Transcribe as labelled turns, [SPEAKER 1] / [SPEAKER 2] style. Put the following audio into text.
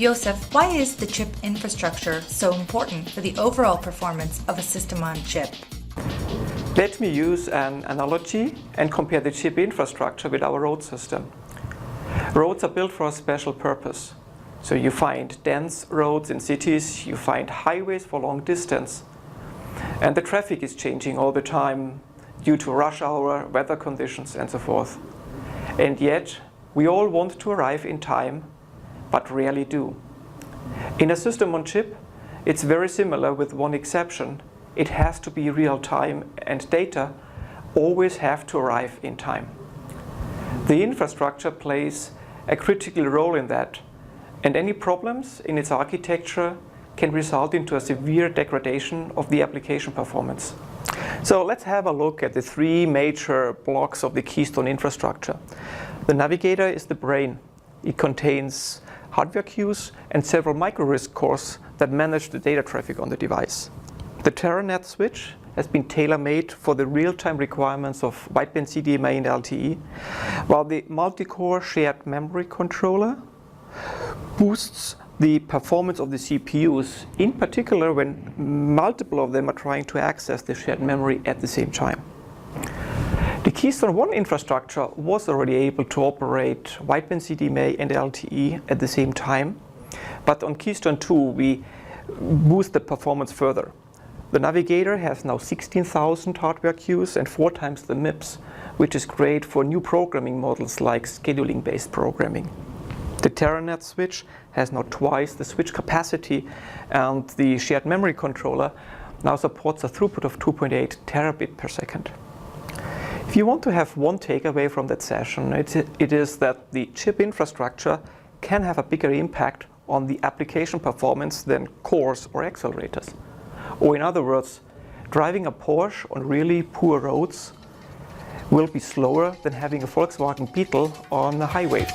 [SPEAKER 1] Josef, why is the chip infrastructure so important for the overall performance of a system on chip?
[SPEAKER 2] Let me use an analogy and compare the chip infrastructure with our road system. Roads are built for a special purpose. So you find dense roads in cities, you find highways for long distance. And the traffic is changing all the time due to rush hour, weather conditions and so forth. And yet, we all want to arrive in time, but rarely do. In a system on chip, it's very similar with one exception. It has to be real time and data always have to arrive in time. The infrastructure plays a critical role in that, and any problems in its architecture can result into a severe degradation of the application performance. So let's have a look at the three major blocks of the Keystone infrastructure. The navigator is the brain. It contains hardware queues and several micro-RISC cores that manage the data traffic on the device. The TerraNet switch has been tailor-made for the real-time requirements of wideband CDMA and LTE, while the multi-core shared memory controller boosts the performance of the CPUs, in particular when multiple of them are trying to access the shared memory at the same time. The Keystone 1 infrastructure was already able to operate wideband CDMA and LTE at the same time, but on Keystone 2 we boost the performance further. The navigator has now 16,000 hardware queues and 4 times the MIPS, which is great for new programming models like scheduling-based programming. The TerraNet switch has now twice the switch capacity, and the shared memory controller now supports a throughput of 2.8 terabit per second. If you want to have one takeaway from that session, it is that the chip infrastructure can have a bigger impact on the application performance than cores or accelerators. Or in other words, driving a Porsche on really poor roads will be slower than having a Volkswagen Beetle on a highway.